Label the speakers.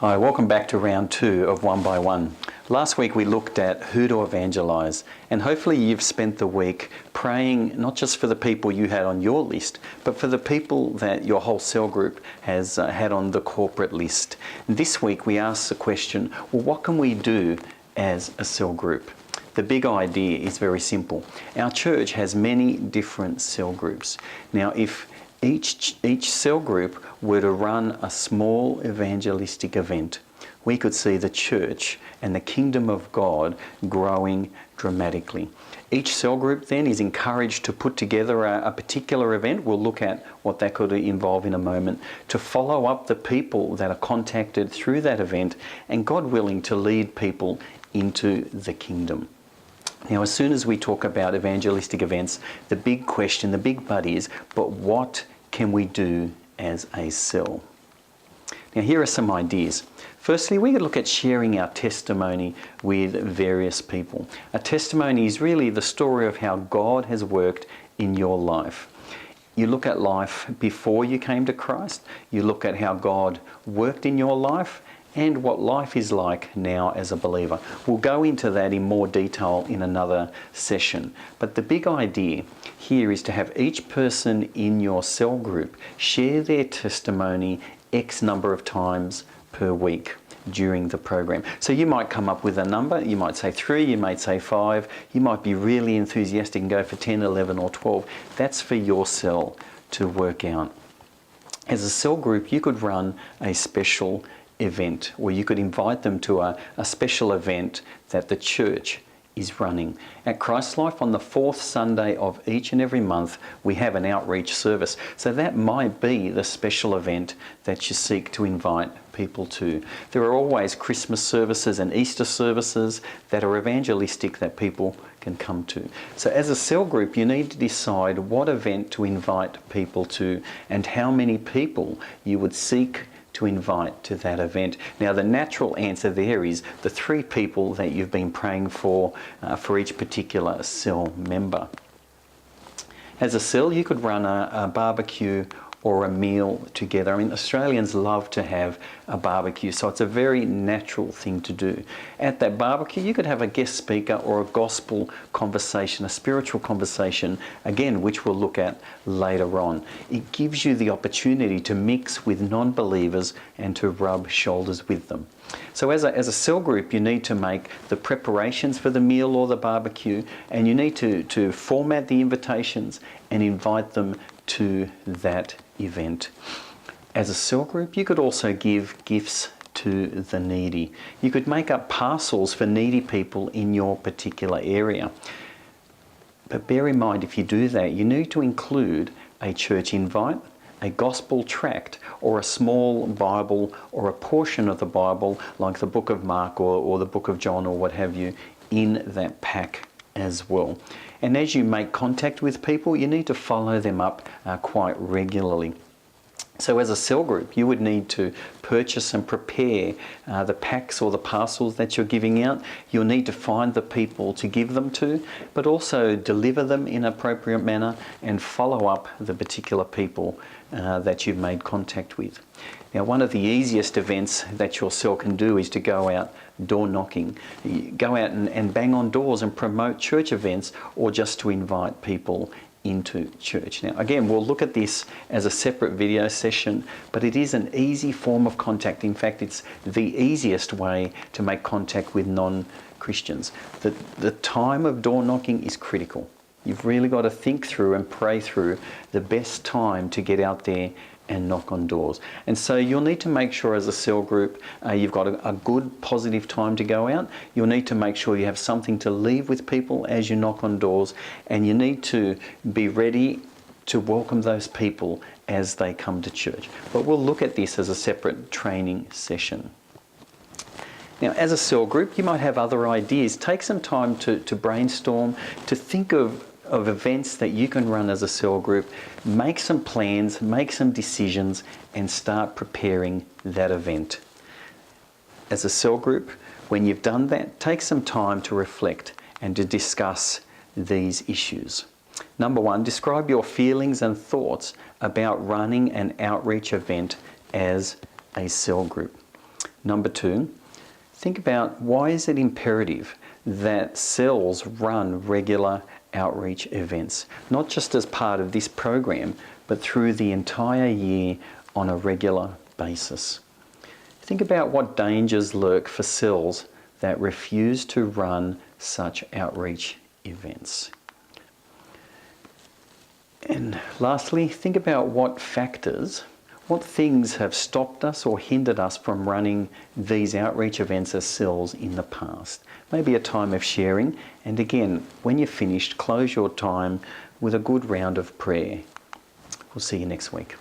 Speaker 1: Hi, welcome back to round 2 of One by One. Last week we looked at who to evangelise, and hopefully you've spent the week praying not just for the people you had on your list, but for the people that your whole cell group has had on the corporate list. And this week we asked the question, well, what can we do as a cell group? The big idea is very simple. Our church has many different cell groups. Now, if each cell group were to run a small evangelistic event, we could see the church and the kingdom of God growing dramatically. Each cell group then is encouraged to put together a particular event. We'll look at what that could involve in a moment, to follow up the people that are contacted through that event, and God willing to lead people into the kingdom. Now, as soon as we talk about evangelistic events, the big question, the big but is, but what can we do as a cell? Now, here are some ideas. Firstly, we could look at sharing our testimony with various people. A testimony is really the story of how God has worked in your life. You look at life before you came to Christ, you look at how God worked in your life, and what life is like now as a believer. We'll go into that in more detail in another session. But the big idea here is to have each person in your cell group share their testimony X number of times per week during the program. So you might come up with a number, you might say 3, you might say 5, you might be really enthusiastic and go for 10, 11 or 12. That's for your cell to work out. As a cell group, you could run a special event, or you could invite them to a special event that the church is running. At Christ Life, on the 4th Sunday of each and every month, we have an outreach service. So that might be the special event that you seek to invite people to. There are always Christmas services and Easter services that are evangelistic that people can come to. So as a cell group, you need to decide what event to invite people to and how many people you would seek to invite to that event. Now, the natural answer there is the 3 people that you've been praying for each particular cell member. As a cell, you could run a barbecue or a meal together. I mean, Australians love to have a barbecue, so it's a very natural thing to do. At that barbecue, you could have a guest speaker or a gospel conversation, a spiritual conversation, again, which we'll look at later on. It gives you the opportunity to mix with non-believers and to rub shoulders with them. So as a cell group, you need to make the preparations for the meal or the barbecue, and you need to format the invitations and invite them to that event. As a cell group, you could also give gifts to the needy. You could make up parcels for needy people in your particular area. But bear in mind, if you do that, you need to include a church invite, a gospel tract, or a small Bible or a portion of the Bible, like the book of Mark or the book of John or what have you, in that pack as well. And as you make contact with people, you need to follow them up quite regularly. So as a cell group, you would need to purchase and prepare the packs or the parcels that you're giving out. You'll need to find the people to give them to, but also deliver them in an appropriate manner and follow up the particular people that you've made contact with. Now, one of the easiest events that your cell can do is to go out door knocking. You go out and bang on doors and promote church events, or just to invite people into church. Now, again, we'll look at this as a separate video session, but it is an easy form of contact. In fact, it's the easiest way to make contact with non-Christians. The time of door knocking is critical. You've really got to think through and pray through the best time to get out there and knock on doors. And so you'll need to make sure as a cell group you've got a good positive time to go out. You'll need to make sure you have something to leave with people as you knock on doors, and you need to be ready to welcome those people as they come to church. But we'll look at this as a separate training session. Now, as a cell group, you might have other ideas. Take some time to brainstorm, to think of events that you can run as a cell group. Make some plans, make some decisions, and start preparing that event. As a cell group, when you've done that, take some time to reflect and to discuss these issues. Number 1, describe your feelings and thoughts about running an outreach event as a cell group. Number 2, think about why is it imperative that cells run regular outreach events, not just as part of this program, but through the entire year on a regular basis. Think about what dangers lurk for cells that refuse to run such outreach events. And lastly, think about what factors, what things have stopped us or hindered us from running these outreach events as cells in the past. Maybe a time of sharing, and again, when you're finished, close your time with a good round of prayer. We'll see you next week.